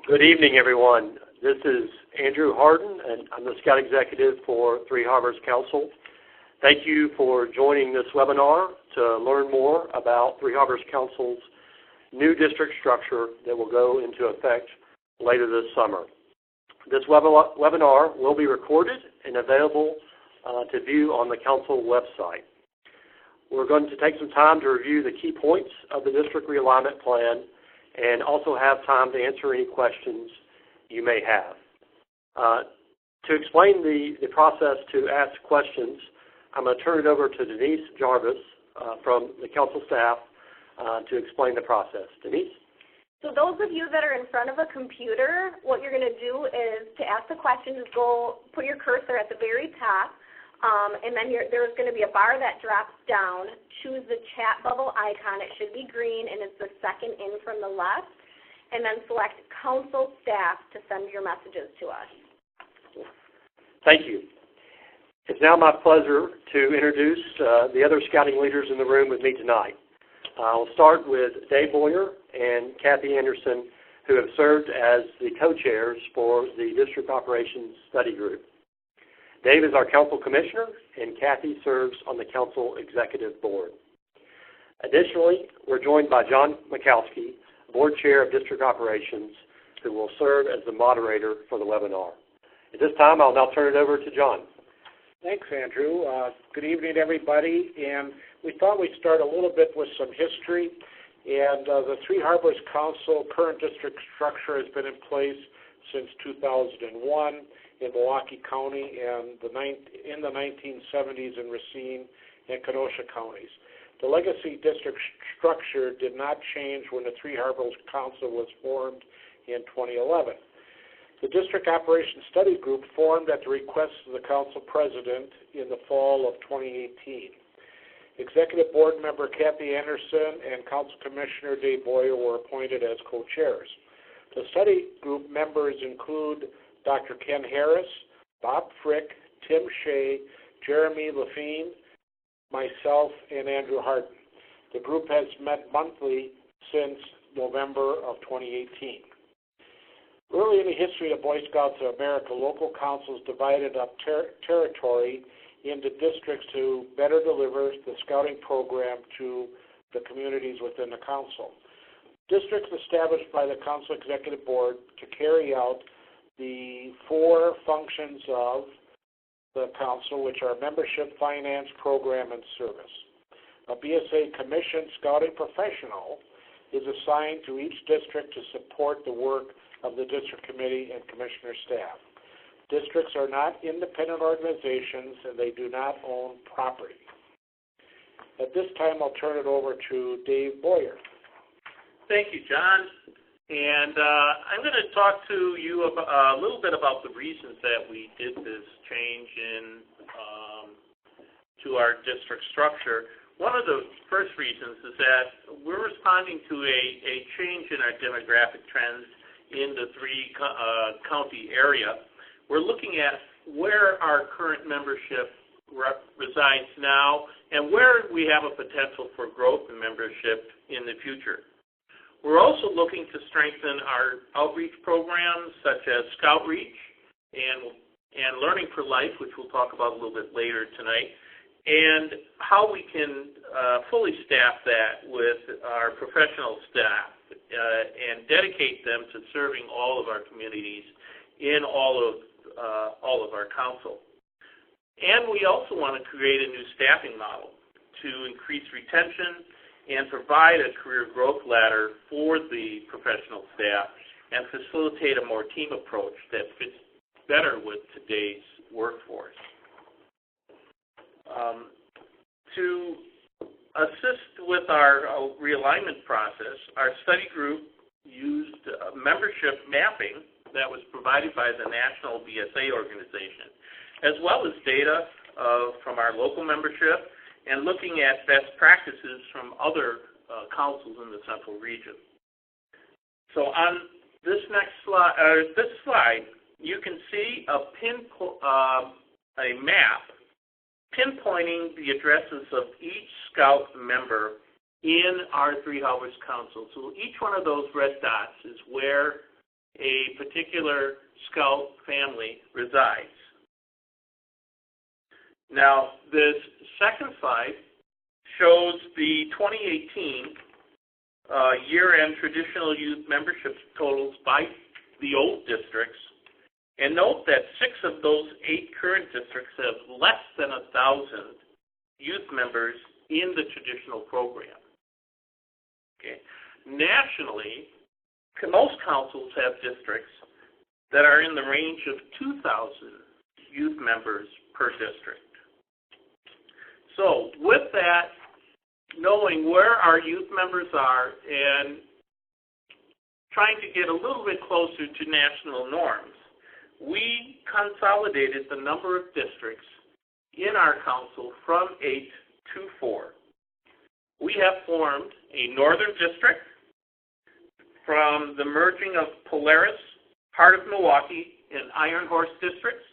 Good evening, everyone. This is Andrew Harden, and I'm the Scout Executive for Three Harbors Council. Thank you for joining this webinar to learn more about Three Harbors Council's new district structure that will go into effect later this summer. This webinar will be recorded and available to view on the Council website. We're going to take some time to review the key points of the district realignment plan and also have time to answer any questions you may have. To explain the process to ask questions, I'm going to turn it over to Denise Jarvis from the Council staff to explain the process. Denise? So those of you that are in front of a computer, what you're going to do is to ask the question, just go put your cursor at the very top, and then there's going to be a bar that drops down. Choose the chat bubble icon. It should be green, and it's the second in from the left. And then select Council staff to send your messages to us. Thank you. It's now my pleasure to introduce the other scouting leaders in the room with me tonight. I'll start with Dave Boyer and Kathy Anderson, who have served as the co-chairs for the District Operations Study Group. Dave is our Council Commissioner, and Kathy serves on the Council Executive Board. Additionally, we're joined by John Mikowski, Board Chair of District Operations, who will serve as the moderator for the webinar. At this time, I'll now turn it over to John. Thanks, Andrew. Good evening, everybody. And we thought we'd start a little bit with some history. And the Three Harbors Council current district structure has been in place since 2001 in Milwaukee County and in the 1970s in Racine and Kenosha counties. The legacy district structure did not change when the Three Harbors Council was formed in 2011. The District Operations Study Group formed at the request of the Council President in the fall of 2018. Executive Board Member Kathy Anderson and Council Commissioner Dave Boyer were appointed as co-chairs. The study group members include Dr. Ken Harris, Bob Frick, Tim Shea, Jeremy Lafine, myself, and Andrew Harden. The group has met monthly since November of 2018. Early in the history of Boy Scouts of America, local councils divided up territory into districts to better deliver the scouting program to the communities within the council. Districts established by the Council Executive Board to carry out the four functions of the council, which are membership, finance, program, and service. A BSA commissioned scouting professional is assigned to each district to support the work of the district committee and commissioner staff. Districts are not independent organizations and they do not own property. At this time, I'll turn it over to Dave Boyer. Thank you, John. And I'm going to talk to you a little bit about the reasons that we did this change to our district structure. One of the first reasons is that we're responding to a change in our demographic trends in the three-county area. We're looking at where our current membership resides now and where we have a potential for growth in membership in the future. We're also looking to strengthen our outreach programs such as ScoutReach and Learning for Life, which we'll talk about a little bit later tonight, and how we can fully staff that with our professional staff and dedicate them to serving all of our communities in all of our council. And we also want to create a new staffing model to increase retention and provide a career growth ladder for the professional staff and facilitate a more team approach that fits better with today's workforce. To assist with our realignment process, our study group used membership mapping that was provided by the National BSA organization, as well as data from our local membership and looking at best practices from other councils in the central region. So on this next slide, you can see a map pinpointing the addresses of each Scout member in our Three Harbors Council. So each one of those red dots is where a particular Scout family resides. Now, this second slide shows the 2018 year-end traditional youth membership totals by the old districts. And note that 6 of those 8 current districts have less than 1,000 youth members in the traditional program. Okay. Nationally, most councils have districts that are in the range of 2,000 youth members per district. So with that, knowing where our youth members are and trying to get a little bit closer to national norms, we consolidated the number of districts in our council from 8 to 4. We have formed a northern district from the merging of Polaris, Heart of Milwaukee, and Iron Horse districts,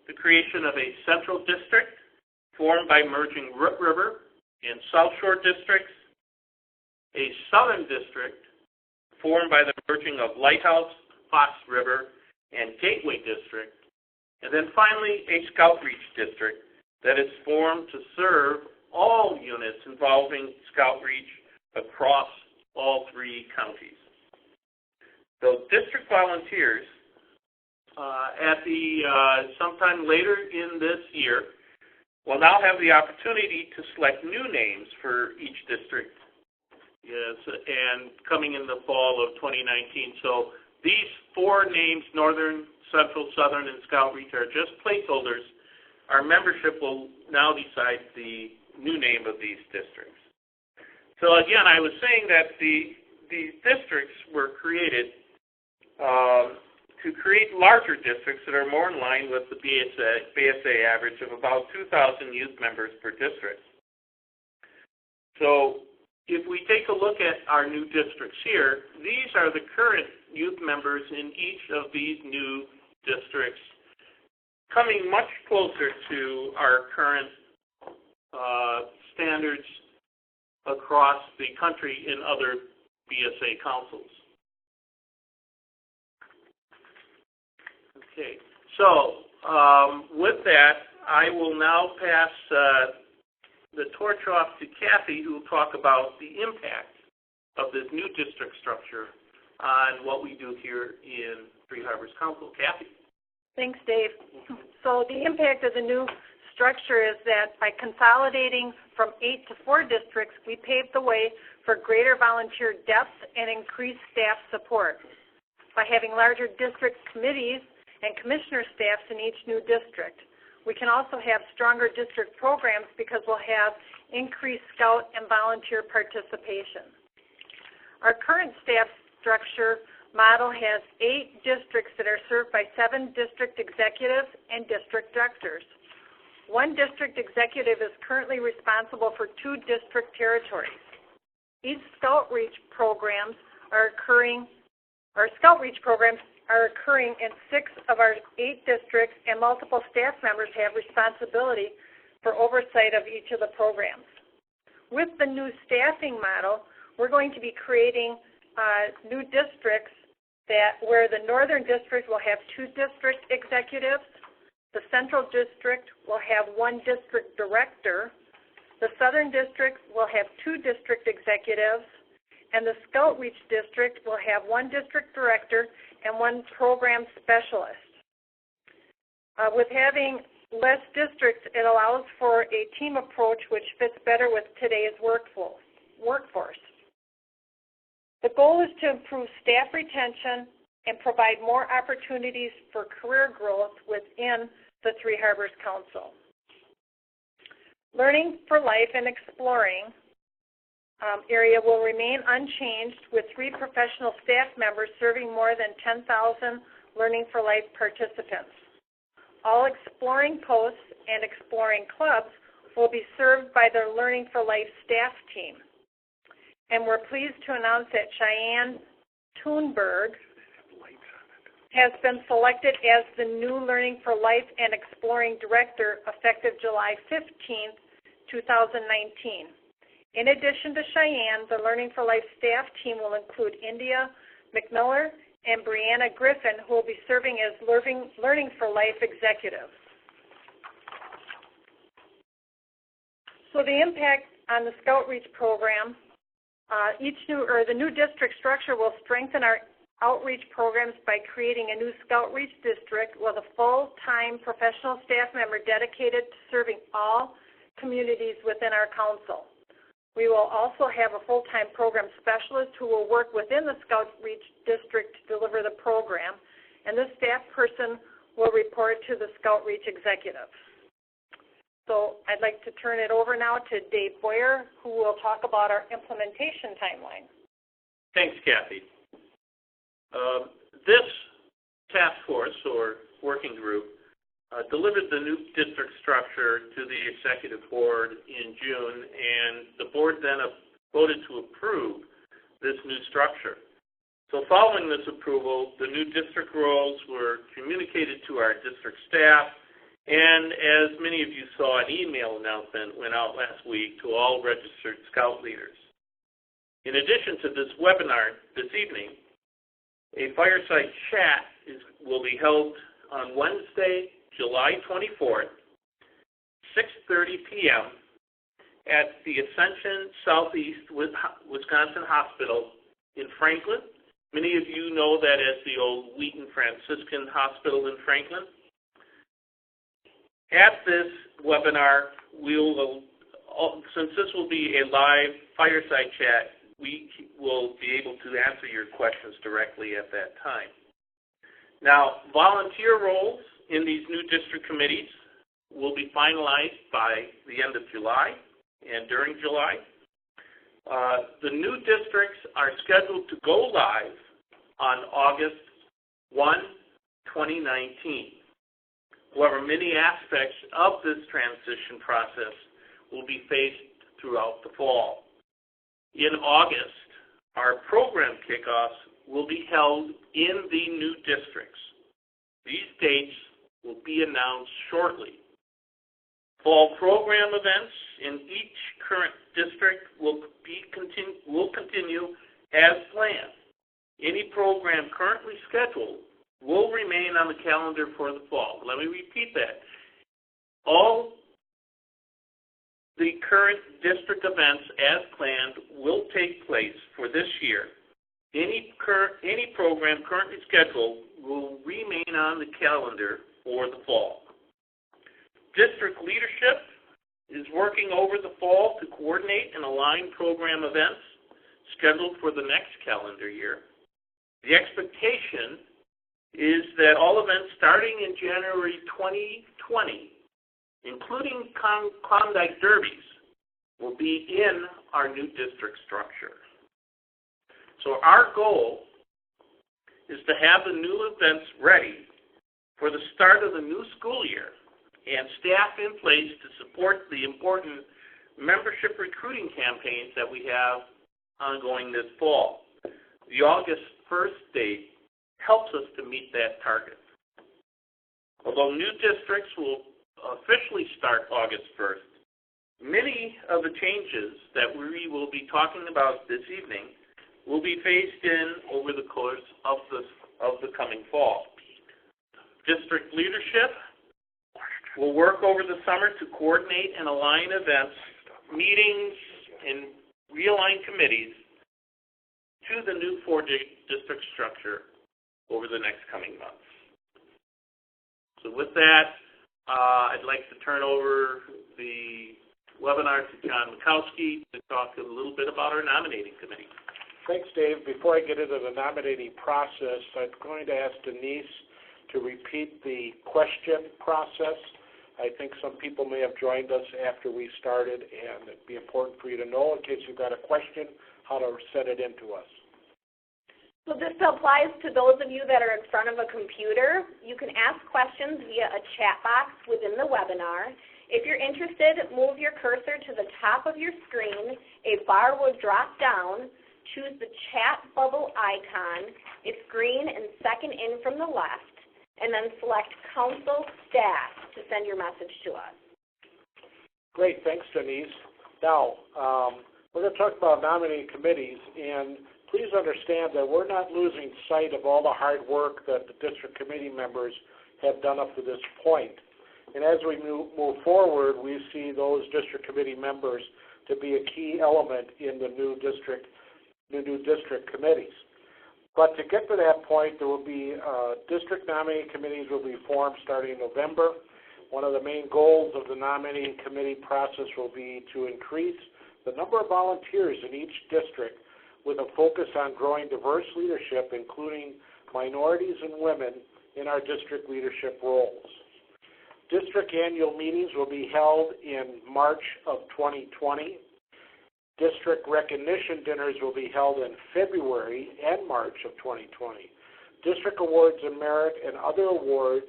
the creation of a central district formed by merging Root River and South Shore districts, a southern district formed by the merging of Lighthouse, Fox River, and Gateway district, and then finally a ScoutReach district that is formed to serve all units involving ScoutReach across all 3 counties. So district volunteers at the sometime later in this year will now have the opportunity to select new names for each district. Yes, and coming in the fall of 2019. So these 4 names, Northern, Central, Southern, and ScoutReach, are just placeholders. Our membership will now decide the new name of these districts. So again, I was saying that these districts were created to create larger districts that are more in line with the BSA average of about 2,000 youth members per district. So if we take a look at our new districts here, these are the current youth members in each of these new districts, coming much closer to our current standards across the country in other BSA councils. Okay, so with that, I will now pass the torch off to Kathy, who will talk about the impact of this new district structure on what we do here in Three Harbors Council. Kathy? Thanks, Dave. So the impact of the new structure is that by consolidating from 8 to 4 districts, we paved the way for greater volunteer depth and increased staff support. By having larger district committees and commissioner staffs in each new district, we can also have stronger district programs because we'll have increased scout and volunteer participation. Our current staff structure model has 8 districts that are served by 7 district executives and district directors. 1 district executive is currently responsible for 2 district territories. Each ScoutReach programs are occurring in 6 of our 8 districts, and multiple staff members have responsibility for oversight of each of the programs. With the new staffing model, we're going to be creating new districts where the Northern District will have 2 district executives, the Central District will have 1 district director, the Southern District will have 2 district executives, and the ScoutReach District will have 1 district director and 1 program specialist. With having less districts, it allows for a team approach which fits better with today's workforce. The goal is to improve staff retention and provide more opportunities for career growth within the Three Harbors Council. Learning for Life and Exploring area will remain unchanged, with 3 professional staff members serving more than 10,000 Learning for Life participants. All exploring posts and exploring clubs will be served by their Learning for Life staff team. And we're pleased to announce that Cheyenne Thunberg has been selected as the new Learning for Life and Exploring Director effective July 15th, 2019. In addition to Cheyenne, the Learning for Life staff team will include India McMiller and Brianna Griffin, who will be serving as Learning for Life executive. So the impact on the ScoutReach program, the new district structure will strengthen our outreach programs by creating a new ScoutReach district with a full-time professional staff member dedicated to serving all communities within our council. We will also have a full-time program specialist who will work within the ScoutReach district to deliver the program, and this staff person will report to the ScoutReach executive. So I'd like to turn it over now to Dave Boyer, who will talk about our implementation timeline. Thanks, Kathy. This task force, or working group, delivered the new district structure to the executive board in June, and the board then voted to approve this new structure. So following this approval, the new district roles were communicated to our district staff, and as many of you saw, an email announcement went out last week to all registered Scout leaders. In addition to this webinar this evening, a fireside chat will be held on Wednesday, July 24th, 6:30 p.m. at the Ascension Southeast Wisconsin Hospital in Franklin. Many of you know that as the old Wheaton Franciscan Hospital in Franklin. At this webinar, since this will be a live fireside chat, we will be able to answer your questions directly at that time. Now, volunteer roles in these new district committees will be finalized by the end of July and during July. The new districts are scheduled to go live on August 1, 2019. However, many aspects of this transition process will be faced throughout the fall. In August, our program kickoffs will be held in the new districts. These dates will be announced shortly. Fall program events in each current district will continue as planned. Any program currently scheduled will remain on the calendar for the fall. Let me repeat that. All the current district events as planned will take place for this year. Any program currently scheduled will remain on the calendar for the fall. District leadership is working over the fall to coordinate and align program events scheduled for the next calendar year. The expectation is that all events starting in January 2020, including Klondike Derbies, will be in our new district structure. So our goal is to have the new events ready for the start of the new school year and staff in place to support the important membership recruiting campaigns that we have ongoing this fall. The August 1st date helps us to meet that target. Although new districts will officially start August 1st, many of the changes that we will be talking about this evening will be phased in over the course of the coming fall. District leadership will work over the summer to coordinate and align events, meetings, and realign committees to the new four-district structure over the next coming months. So with that, I'd like to turn over the webinar to John Mikowski to talk a little bit about our nominating committee. Thanks, Dave. Before I get into the nominating process, I'm going to ask Denise to repeat the question process. I think some people may have joined us after we started, and it'd be important for you to know, in case you've got a question, how to send it in to us. So this applies to those of you that are in front of a computer. You can ask questions via a chat box within the webinar. If you're interested, move your cursor to the top of your screen. A bar will drop down. Choose the chat bubble icon. It's green and second in from the left. And then select Council Staff to send your message to us. Great. Thanks, Denise. Now, we're going to talk about nominating committees, and please understand that we're not losing sight of all the hard work that the district committee members have done up to this point. And as we move forward, we see those district committee members to be a key element in the new district committees. But to get to that point, there will be district nominating committees will be formed starting in November. One of the main goals of the nominating committee process will be to increase the number of volunteers in each district with a focus on growing diverse leadership, including minorities and women in our district leadership roles. District annual meetings will be held in March of 2020. District recognition dinners will be held in February and March of 2020. District awards and merit and other awards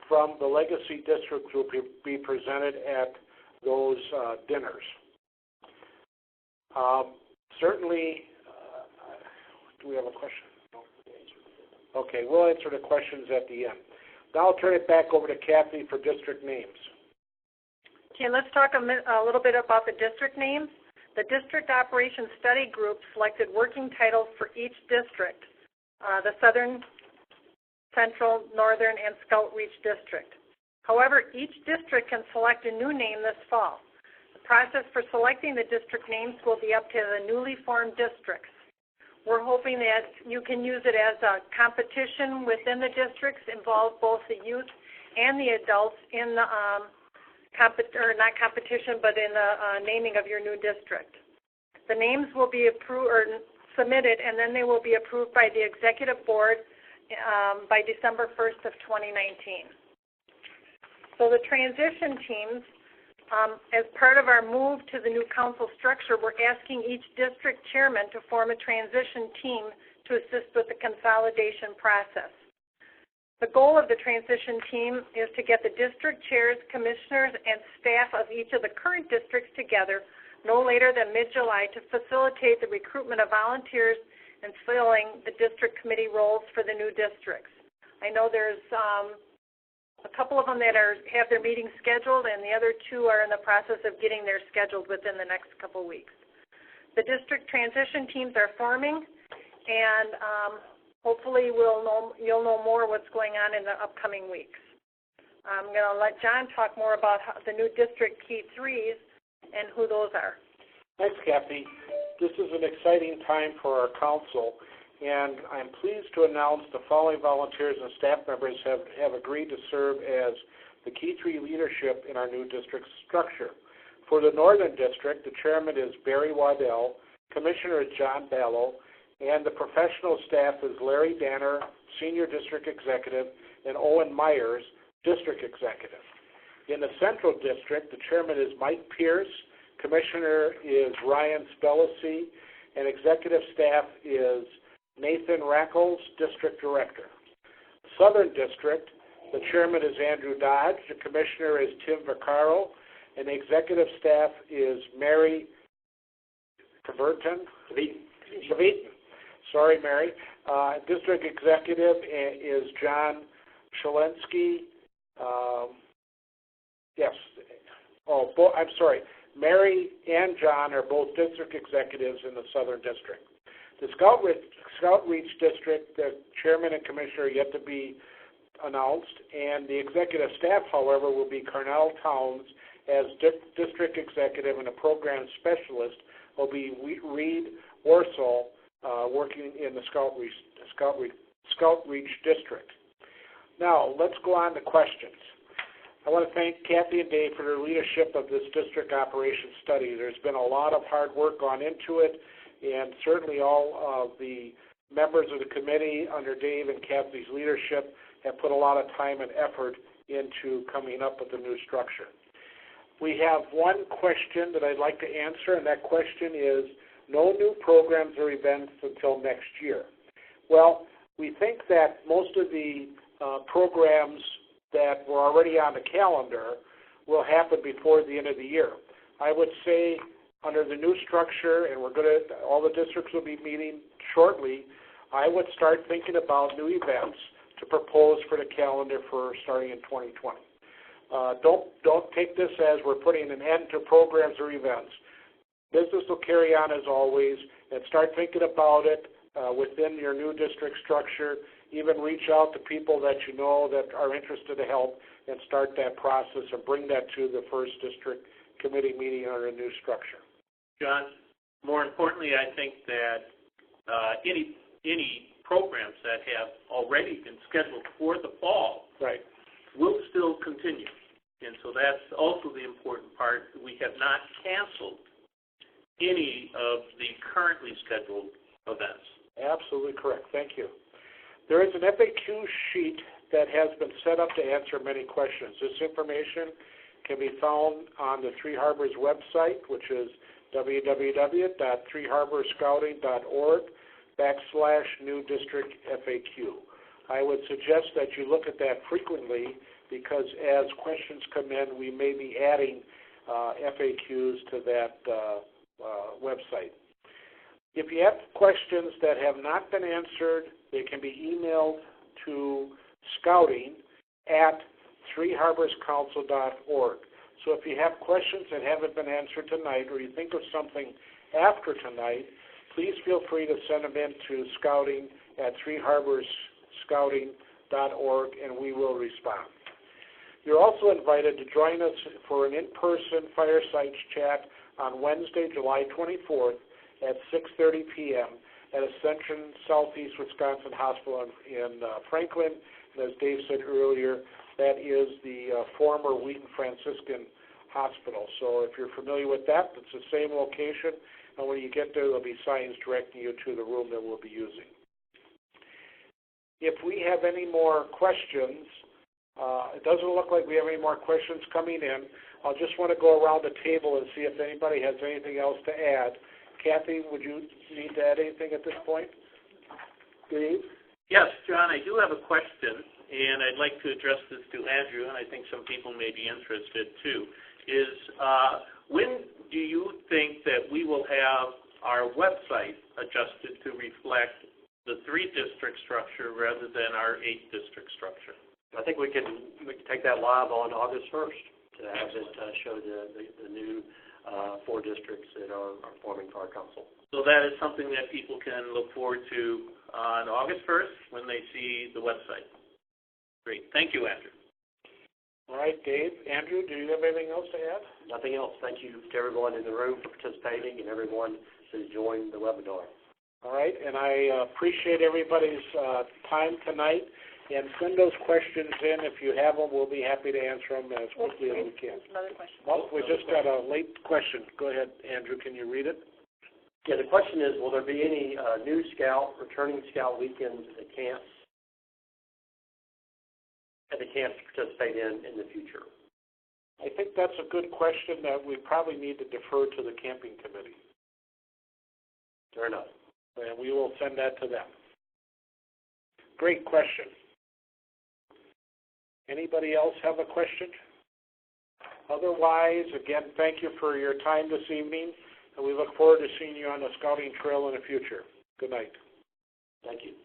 from the legacy districts will be presented at those dinners. Certainly, do we have a question? No. Okay, we'll answer the questions at the end. Now I'll turn it back over to Kathy for district names. Okay, let's talk a little bit about the district names. The District Operations Study Group selected working titles for each district, the Southern, Central, Northern, and ScoutReach District. However, each district can select a new name this fall. The process for selecting the district names will be up to the newly formed districts. We're hoping that you can use it as a competition within the districts, involve both the youth and the adults in the not competition, but in the naming of your new district. The names will be approved or submitted, and then they will be approved by the executive board by December 1st of 2019. So the transition teams, as part of our move to the new council structure, we're asking each district chairman to form a transition team to assist with the consolidation process. The goal of the transition team is to get the district chairs, commissioners, and staff of each of the current districts together no later than mid-July to facilitate the recruitment of volunteers and filling the district committee roles for the new districts. I know there's a couple of them that have their meetings scheduled, and the other two are in the process of getting theirs scheduled within the next couple weeks. The district transition teams are forming, and hopefully you'll know more what's going on in the upcoming weeks. I'm going to let John talk more about the new district key threes and who those are. Thanks, Kathy. This is an exciting time for our council, and I'm pleased to announce the following volunteers and staff members have agreed to serve as the key three leadership in our new district structure. For the Northern District, the chairman is Barry Waddell, commissioner is John Ballow, and the professional staff is Larry Danner, Senior District Executive, and Owen Myers, District Executive. In the Central District, the chairman is Mike Pierce, commissioner is Ryan Spellacy, and executive staff is Nathan Rackles, District Director. Southern District, the chairman is Andrew Dodge, the commissioner is Tim Vaccaro, and the executive staff is Mary Caverton. Sorry, Mary. District Executive is John Shalensky. Yes. I'm sorry. Mary and John are both district executives in the Southern District. The ScoutReach District, the chairman and commissioner are yet to be announced, and the executive staff, however, will be Carnell Towns as district executive, and a program specialist will be Reed Warsall, working in the ScoutReach District. Now, let's go on to questions. I want to thank Kathy and Dave for their leadership of this district operations study. There's been a lot of hard work gone into it, and certainly all of the members of the committee under Dave and Kathy's leadership have put a lot of time and effort into coming up with the new structure. We have one question that I'd like to answer, and that question is, no new programs or events until next year. Well, we think that most of the programs that were already on the calendar will happen before the end of the year. I would say under the new structure, and all the districts will be meeting shortly, I would start thinking about new events to propose for the calendar for starting in 2020. Don't take this as we're putting an end to programs or events. Business will carry on as always, and start thinking about it within your new district structure. Even reach out to people that you know that are interested to help and start that process and bring that to the first district committee meeting on a new structure. John, more importantly, I think that any programs that have already been scheduled for the fall will still continue. And so that's also the important part. We have not canceled any of the currently scheduled events. Absolutely correct. Thank you. There is an FAQ sheet that has been set up to answer many questions. This information can be found on the Three Harbors website, which is www.threeharborscouting.org/new district FAQ. I would suggest that you look at that frequently because as questions come in, we may be adding FAQs to that website. If you have questions that have not been answered, they can be emailed to scouting@threeharborscouncil.org. So if you have questions that haven't been answered tonight or you think of something after tonight, please feel free to send them in to scouting@threeharborscouting.org and we will respond. You're also invited to join us for an in-person fireside chat on Wednesday, July 24th at 6:30 p.m. at Ascension Southeast Wisconsin Hospital in Franklin. And as Dave said earlier, that is the former Wheaton Franciscan Hospital. So if you're familiar with that, it's the same location. And when you get there, there'll be signs directing you to the room that we'll be using. If we have any more questions, it doesn't look like we have any more questions coming in. I'll just want to go around the table and see if anybody has anything else to add. Kathy, would you need to add anything at this point? Dave? Yes, John, I do have a question, and I'd like to address this to Andrew, and I think some people may be interested too, is when do you think that we will have our website adjusted to reflect the 3-district structure rather than our 8-district structure? I think we can take that live on August 1st to have it show the new 4 districts that are forming for our council. So that is something that people can look forward to on August 1st when they see the website. Great. Thank you, Andrew. All right, Dave. Andrew, do you have anything else to add? Nothing else. Thank you to everyone in the room for participating and everyone who's joined the webinar. All right, and I appreciate everybody's time tonight. And send those questions in. If you have them, we'll be happy to answer them as quickly as we can. Another question. Well, we just got a late question. Go ahead, Andrew. Can you read it? Yeah, the question is, will there be any new Scout, returning Scout weekends at camps to participate in the future? I think that's a good question that we probably need to defer to the camping committee. Fair enough. And we will send that to them. Great question. Anybody else have a question? Otherwise, again, thank you for your time this evening, and we look forward to seeing you on the scouting trail in the future. Good night. Thank you.